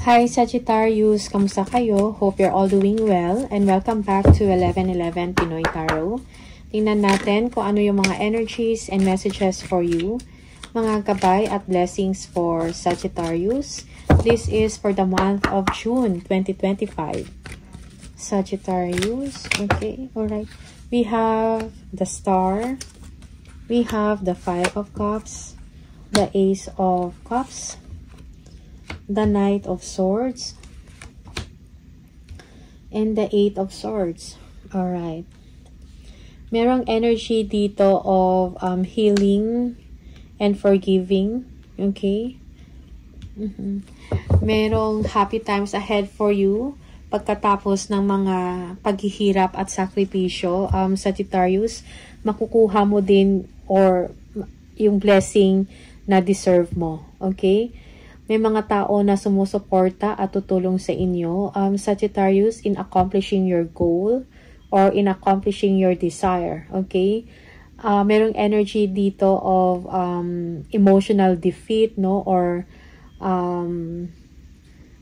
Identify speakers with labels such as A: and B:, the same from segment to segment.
A: Hi Sagittarius, kamusta kayo? Hope you're all doing well and welcome back to 1111 Pinoy Tarot. Tingnan natin kung ano yung mga energies and messages for you, mga gabay at blessings for Sagittarius. This is for the month of June 2025. Sagittarius, okay, alright. We have the Star, we have the Five of Cups, the Ace of Cups, the Knight of Swords, and the Eight of Swords. Alright. Merong energy dito of healing and forgiving. Okay? Merong happy times ahead for you pagkatapos ng mga paghihirap at sakripisyo. Sagittarius, makukuha mo din or yung blessing na deserve mo. Okay? May mga tao na sumusuporta at tutulong sa inyo, Sagittarius, in accomplishing your goal or in accomplishing your desire, okay? Merong energy dito of emotional defeat, no? Or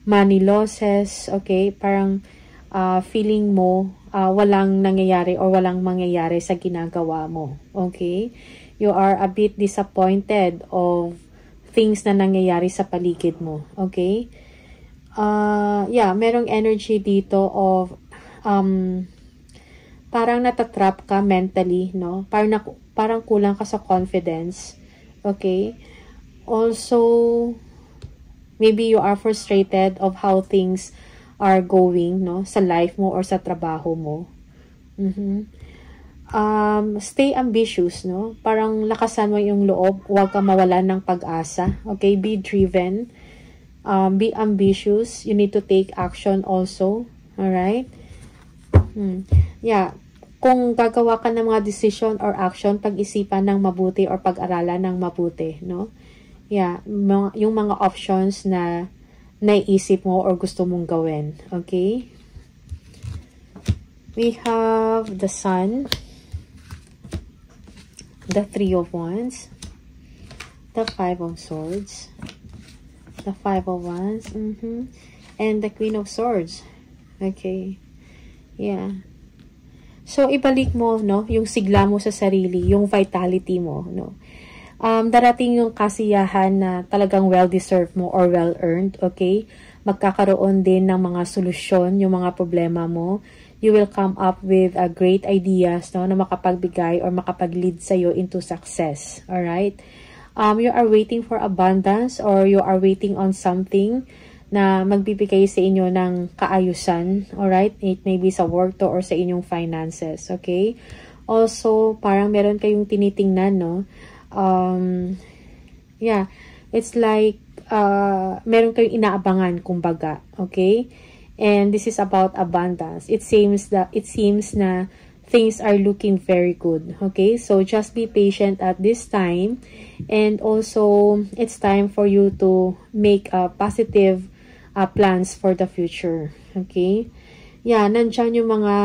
A: money losses, okay? Parang feeling mo walang nangyayari or walang mangyayari sa ginagawa mo, okay? You are a bit disappointed of things na nangyayari sa paligid mo. Okay? Yeah, merong energy dito of parang natatrap ka mentally, no? Parang kulang ka sa confidence. Okay? Also, maybe you are frustrated of how things are going, no? Sa life mo or sa trabaho mo. Stay ambitious, no? Parang lakasan mo yung loob, huwag ka mawalan ng pag-asa. Okay, be driven, be ambitious. You need to take action also. Alright? Yeah, kung gagawa ka ng mga decision or action, pag-isipan ng mabuti or pag-aralan ng mabuti, no? Yeah, yung mga options na naiisip mo or gusto mong gawin. Okay? We have the Sun, the Three of Wands, the Five of Swords, the Five of Wands, and the Queen of Swords. Okay. Yeah. So, ibalik mo, no, yung sigla mo sa sarili, yung vitality mo, no. Darating yung kasiyahan na talagang well-deserved mo or well-earned, okay? Magkakaroon din ng mga solusyon, yung mga problema mo. You will come up with great ideas, no, na makapagbigay or makapag-lead sa'yo into success. Alright? You are waiting for abundance or you are waiting on something na magbibigay sa inyo ng kaayusan. Alright? It may be sa work to or sa inyong finances. Okay? Also, parang meron kayong tinitingnan, no? Yeah. It's like, meron kayong inaabangan, kumbaga. Okay? And this is about abundance. It seems na things are looking very good. Okay, so just be patient at this time, and also it's time for you to make positive plans for the future. Okay, yeah, nandyan yung mga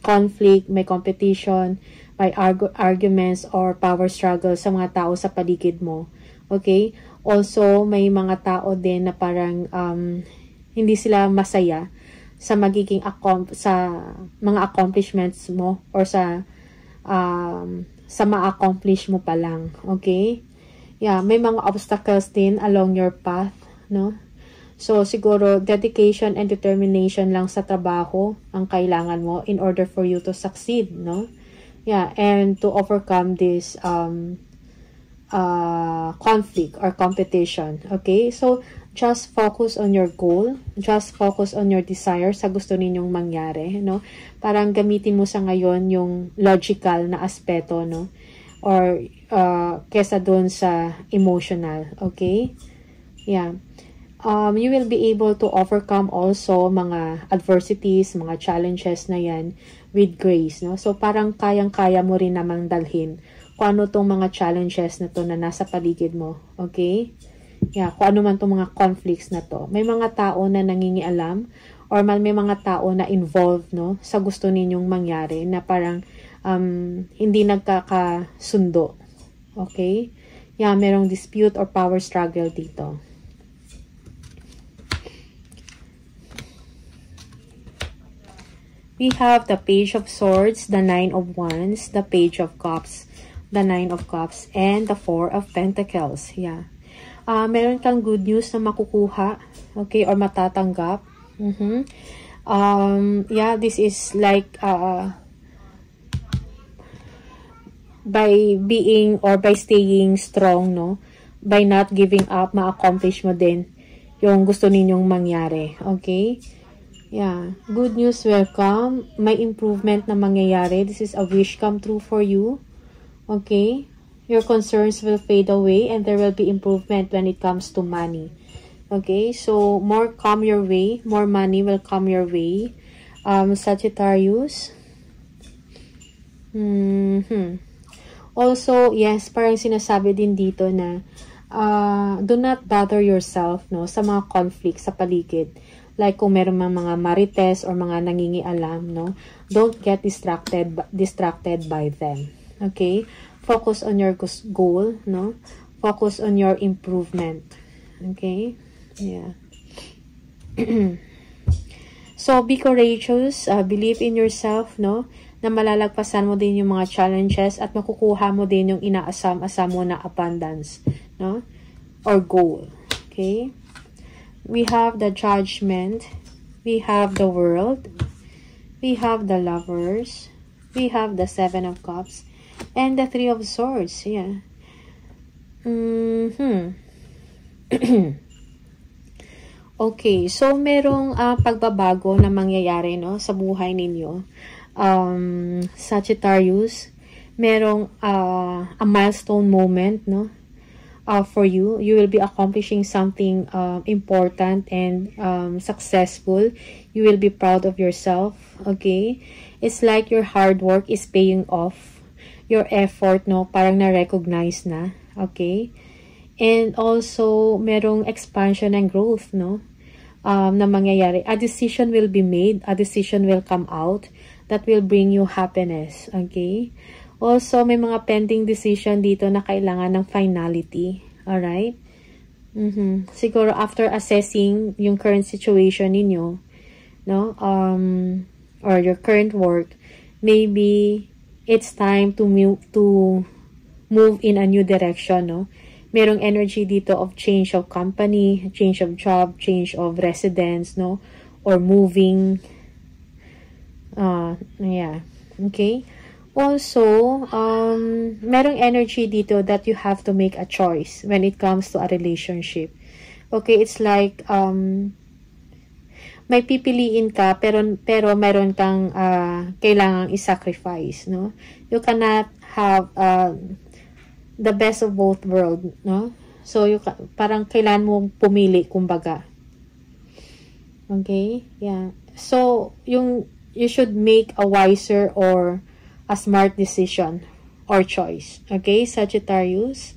A: conflict, may competition, may arguments or power struggle sa mga tao sa paligid mo. Okay, also may mga tao din na parang hindi sila masaya sa magiging sa mga accomplishments mo or sa ma-accomplish mo pa lang. Okay? Yeah, may mga obstacles din along your path, no? So, siguro, dedication and determination lang sa trabaho ang kailangan mo in order for you to succeed, no? Yeah, and to overcome this conflict or competition. Okay? So, just focus on your goal. Just focus on your desire sa gusto ninyong mangyari, no? Parang gamitin mo sa ngayon yung logical na aspeto, no? Or kesa doon sa emotional, okay? Yeah. You will be able to overcome also mga adversities, mga challenges na yan with grace, no? So, parang kayang-kaya mo rin namang dalhin kung ano tong mga challenges na to na nasa paligid mo, okay? Yeah, kung ano man itong mga conflicts na to. May mga tao na nangingialam or may mga tao na involved, no, sa gusto ninyong mangyari na parang hindi nagkakasundo. Okay? Yeah, merong dispute or power struggle dito. We have the Page of Swords, the Nine of Wands, the Page of Cups, the Nine of Cups, and the Four of Pentacles. Yeah. Meron kang good news na makukuha, okay, or matatanggap. Yeah, this is like by being or by staying strong, no? By not giving up, ma-accomplish mo din yung gusto ninyong mangyari, okay? Yeah, good news will come. May improvement na mangyayari. This is a wish come true for you, okay? Your concerns will fade away and there will be improvement when it comes to money. Okay, so more come your way, more money will come your way. Sagittarius. Also, yes, parang sinasabi din dito na do not bother yourself, no, sa mga conflict sa paligid. Like kung meron mga marites or mga nangingialam, no, don't get distracted by them. Okay? Focus on your goal, no? Focus on your improvement. Okay? Yeah. So, be courageous. Believe in yourself, no? Na malalagpasan mo din yung mga challenges at makukuha mo din yung inaasam-asam mo na abundance, no? Or goal. Okay? We have the Judgment. We have the World. We have the Lovers. We have the Seven of Cups. And the Three of Swords, yeah. Okay, so merong pagbabago na mangyayari, no, sa buhay ninyo. Sagittarius, merong a milestone moment, no, for you. You will be accomplishing something important and successful. You will be proud of yourself, okay? It's like your hard work is paying off. Your effort, no, parang na-recognize na, okay? And also, merong expansion and growth, no, na mangyayari. A decision will be made, a decision will come out that will bring you happiness, okay? Also, may mga pending decision dito na kailangan ng finality, alright? Siguro, after assessing yung current situation ninyo, no, or your current work, maybe it's time to move in a new direction, no? Merong energy dito of change of company, change of job, change of residence, no? Or moving. Yeah. Okay? Also, merong energy dito that you have to make a choice when it comes to a relationship. Okay? It's like, may pipiliin ka pero meron kang kailangang i-sacrifice, no? You cannot have the best of both world, no? So parang kailangan mo pumili, kumbaga. Okay? Yeah. So you should make a wiser or a smart decision or choice. Okay, Sagittarius?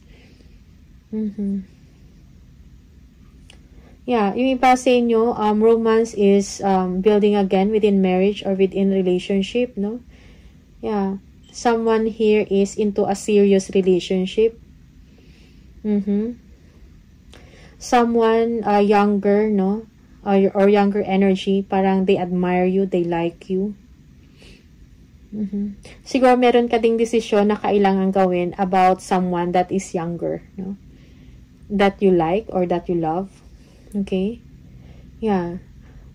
A: Yeah, yung iba sa inyo, romance is building again within marriage or within relationship, no? Yeah, someone here is into a serious relationship. Someone younger, no? Or younger energy, parang they admire you, they like you. Siguro meron ka ding desisyon na kailangan gawin about someone that is younger, no? That you like or that you love. Okay? Yeah.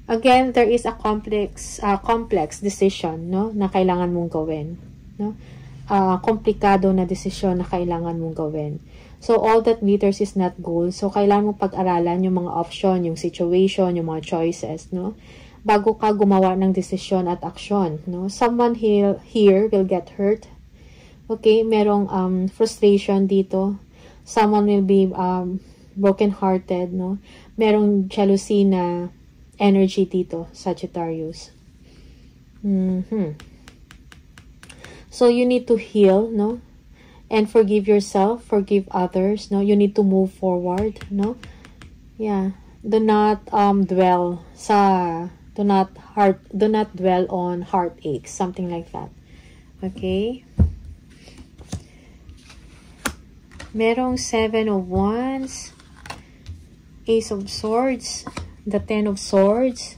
A: Again, there is a complex decision, no, na kailangan mong gawin, no? Komplikado na desisyon na kailangan mong gawin. So, all that glitters is not gold. So, kailangan mong pag-aralan yung mga option, yung situation, yung mga choices, no? Bago ka gumawa ng desisyon at aksyon, no? Someone here will get hurt. Okay? Merong frustration dito. Someone will be broken-hearted, no? Merong jealousy na energy dito, Sagittarius. So, you need to heal, no? And forgive yourself, forgive others, no? You need to move forward, no? Yeah. Do not dwell on heartaches, something like that. Okay? Merong Seven of Wands, Ace of Swords, the Ten of Swords,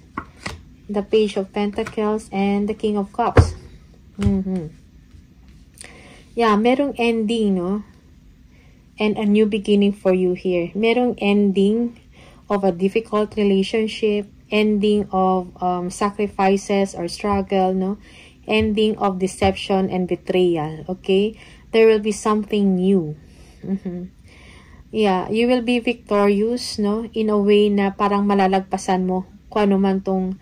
A: the Page of Pentacles, and the King of Cups. Yeah, merong ending, no? And a new beginning for you here. Merong ending of a difficult relationship, ending of sacrifices or struggle, no? Ending of deception and betrayal, okay? There will be something new. Yeah, you will be victorious, no? In a way na parang malalagpasan mo kung ano man tong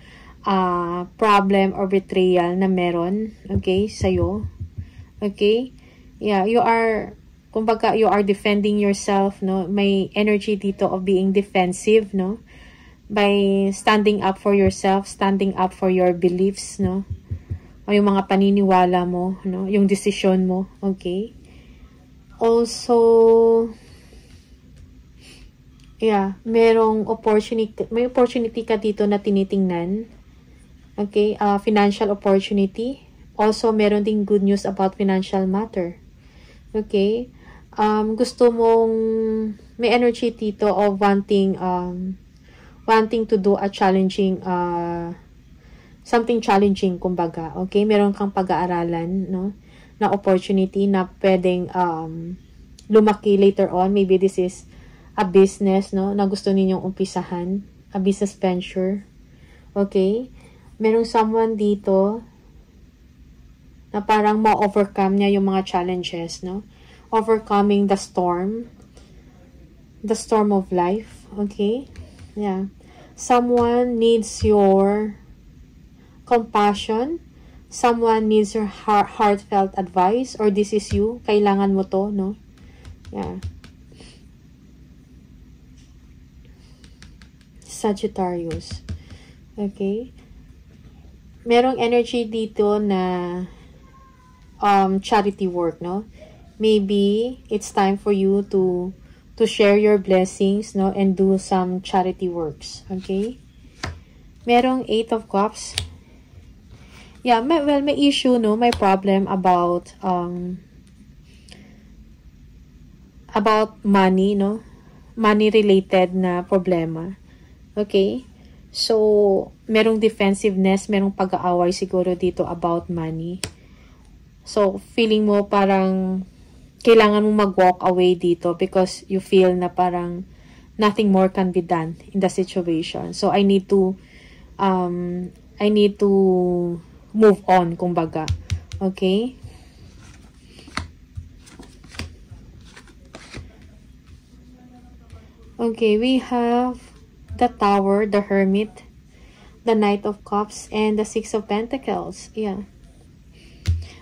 A: problem or betrayal na meron, okay, sa'yo. Okay? Yeah, you are, kumbaga, you are defending yourself, no? May energy dito of being defensive, no? By standing up for yourself, standing up for your beliefs, no? O yung mga paniniwala mo, no? Yung decision mo, okay? Also, yeah, may opportunity ka dito na tinitingnan. Okay, financial opportunity. Also, meron ding good news about financial matter. Okay, gusto mong, may energy dito of wanting to do a challenging, something challenging, kumbaga. Okay, meron kang pag-aaralan, no, na opportunity na pwedeng lumaki later on. Maybe this is a business, no, na gusto ninyong umpisahan, a business venture. Okay, merong someone dito na parang ma-overcome niya yung mga challenges, no? Overcoming the storm of life, okay? Yeah. Someone needs your compassion. Someone needs your heartfelt advice, or this is you. Kailangan mo to, no? Yeah. Sagittarius. Okay? Merong energy dito na charity work, no? Maybe it's time for you to share your blessings, no, and do some charity works, okay? Merong 8 of Cups. Yeah, may issue, no, may problem about money, no? Money related na problema. Okay? So, merong defensiveness, merong pag-aaway siguro dito about money. So, feeling mo parang kailangan mo mag-walk away dito because you feel na parang nothing more can be done in the situation. So, I need to move on, kumbaga. Okay? Okay, we have the Tower, the Hermit, the Knight of Cups, and the Six of Pentacles. Yeah.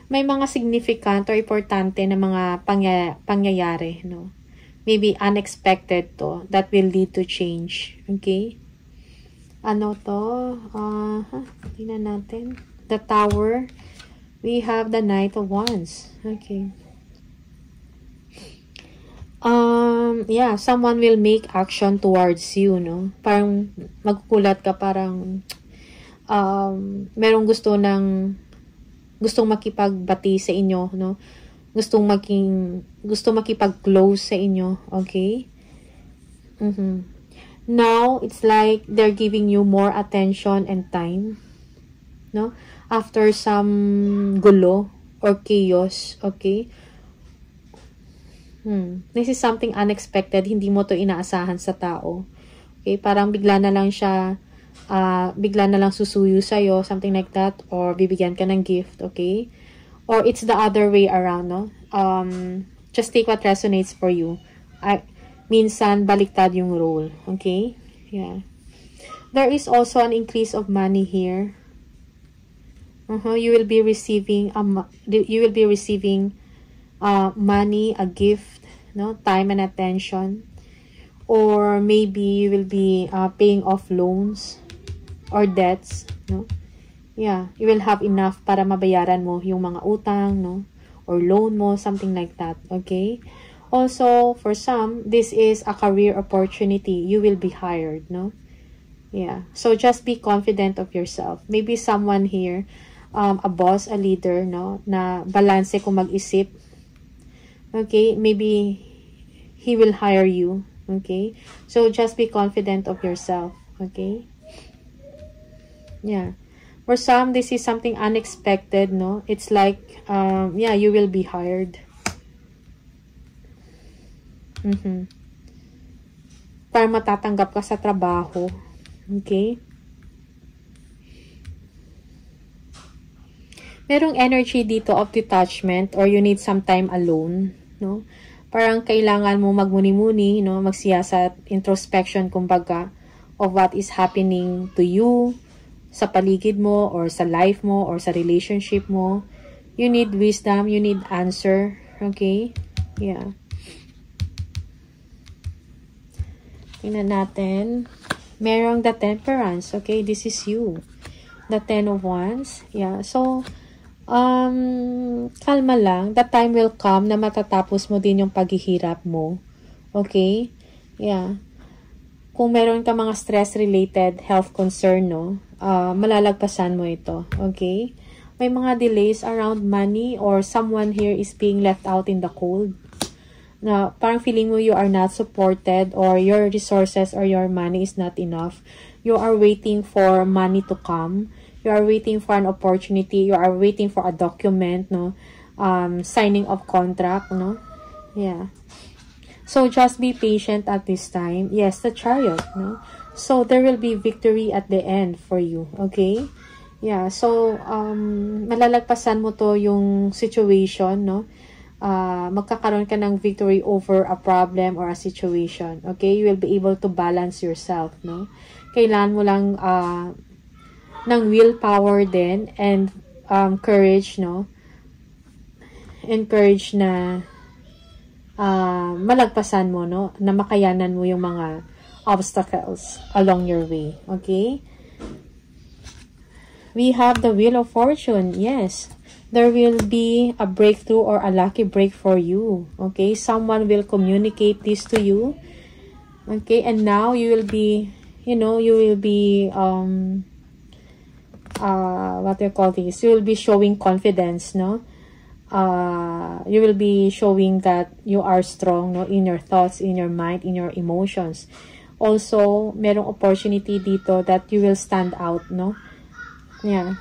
A: May mga significant or importante na mga pangyayari, no? Maybe unexpected to, that will lead to change. Okay? Ano to? Tingnan natin. The Tower. We have the Knight of Wands. Okay. Yeah, someone will make action towards you, no? Parang magkukulat ka, parang merong gustong makipagbati sa inyo, no? Gustong makipag-close sa inyo, okay? Now, it's like they're giving you more attention and time, no? After some gulo or chaos, okay? This is something unexpected. Hindi mo to inaasahan sa tao. Okay? Parang bigla na lang susuyo sa'yo, something like that, or bibigyan ka ng gift, okay? Or it's the other way around, no? Just take what resonates for you. Minsan, baliktad yung role, okay? Yeah. There is also an increase of money here. You will be receiving money, a gift, no, time and attention, or maybe you will be paying off loans or debts, no? Yeah, you will have enough para mabayaran mo yung mga utang, no, or loan mo, something like that, okay? Also, for some, this is a career opportunity. You will be hired, no? Yeah, so just be confident of yourself. Maybe someone here, a boss, a leader, no, na balanse kung mag-isip. Okay, maybe he will hire you. Okay, so just be confident of yourself. Okay, Yeah. For some, this is something unexpected, no? It's like, yeah, you will be hired. Para matatanggap ka sa trabaho. Okay? Merong energy dito of detachment or you need some time alone, no? Parang kailangan mo magmuni-muni, no? Magsiyasat, introspection, kumbaga, of what is happening to you, sa paligid mo, or sa life mo, or sa relationship mo. You need wisdom, you need answer, okay? Yeah. Tingnan natin. Merong the Temperance, okay? This is you. The Ten of Wands, yeah. So, kalma lang. The time will come na matatapos mo din yung paghihirap mo. Okay? Yeah. Kung meron ka mga stress-related health concern, no? Malalagpasan mo ito. Okay? May mga delays around money or someone here is being left out in the cold. Na parang feeling mo you are not supported or your resources or your money is not enough. You are waiting for money to come. You are waiting for an opportunity. You are waiting for a document, no? Signing of contract, no? Yeah. So, just be patient at this time. Yes, the Chariot, no? So, there will be victory at the end for you, okay? Yeah, so, malalagpasan mo to yung situation, no? Magkakaroon ka ng victory over a problem or a situation, okay? You will be able to balance yourself, no? Kailangan mo lang, ng willpower din and courage, no? Encourage na malagpasan mo, no? Na makayanan mo yung mga obstacles along your way, okay? We have the Wheel of Fortune. Yes, there will be a breakthrough or a lucky break for you, okay? Someone will communicate this to you, okay? And now you will be, you know, you will be what do you call this? You will be showing confidence, no? You will be showing that you are strong, no? In your thoughts, in your mind, in your emotions. Also, merong opportunity dito that you will stand out, no? Yeah.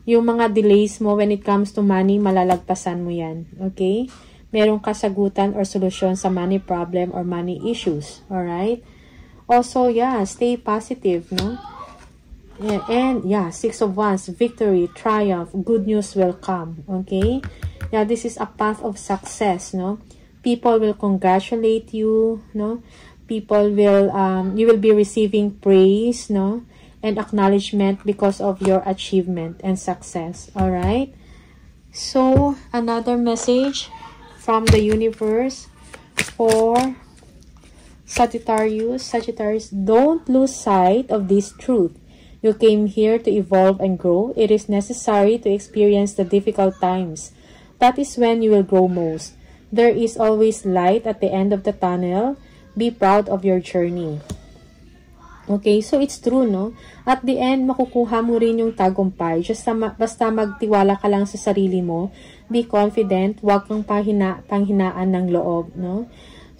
A: Yung mga delays mo when it comes to money, malalagpasan mo yan, okay? Merong kasagutan or solusyon sa money problem or money issues, alright? Also, yeah, stay positive, no? Yeah, and yeah, Six of Wands, victory, triumph, good news will come, okay? Yeah, this is a path of success, no? People will congratulate you, no? People will, you will be receiving praise, no? And acknowledgement because of your achievement and success, alright? So, another message from the universe for Sagittarius. Sagittarius, don't lose sight of this truth. You came here to evolve and grow. It is necessary to experience the difficult times. That is when you will grow most. There is always light at the end of the tunnel. Be proud of your journey. Okay, so it's true, no? At the end, makukuha mo rin yung tagumpay. Basta magtiwala ka lang sa sarili mo. Be confident. Huwag kang panghinaan ng loob, no?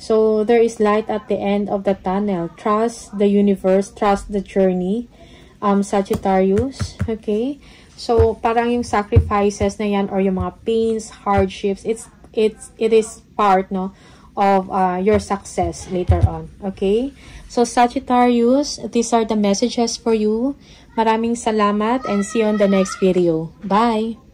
A: So, there is light at the end of the tunnel. Trust the universe. Trust the journey. Sagittarius, okay? So, parang yung sacrifices na yan or yung mga pains, hardships, it is part, no, of your success later on, okay? So, Sagittarius, these are the messages for you. Maraming salamat and see you on the next video. Bye!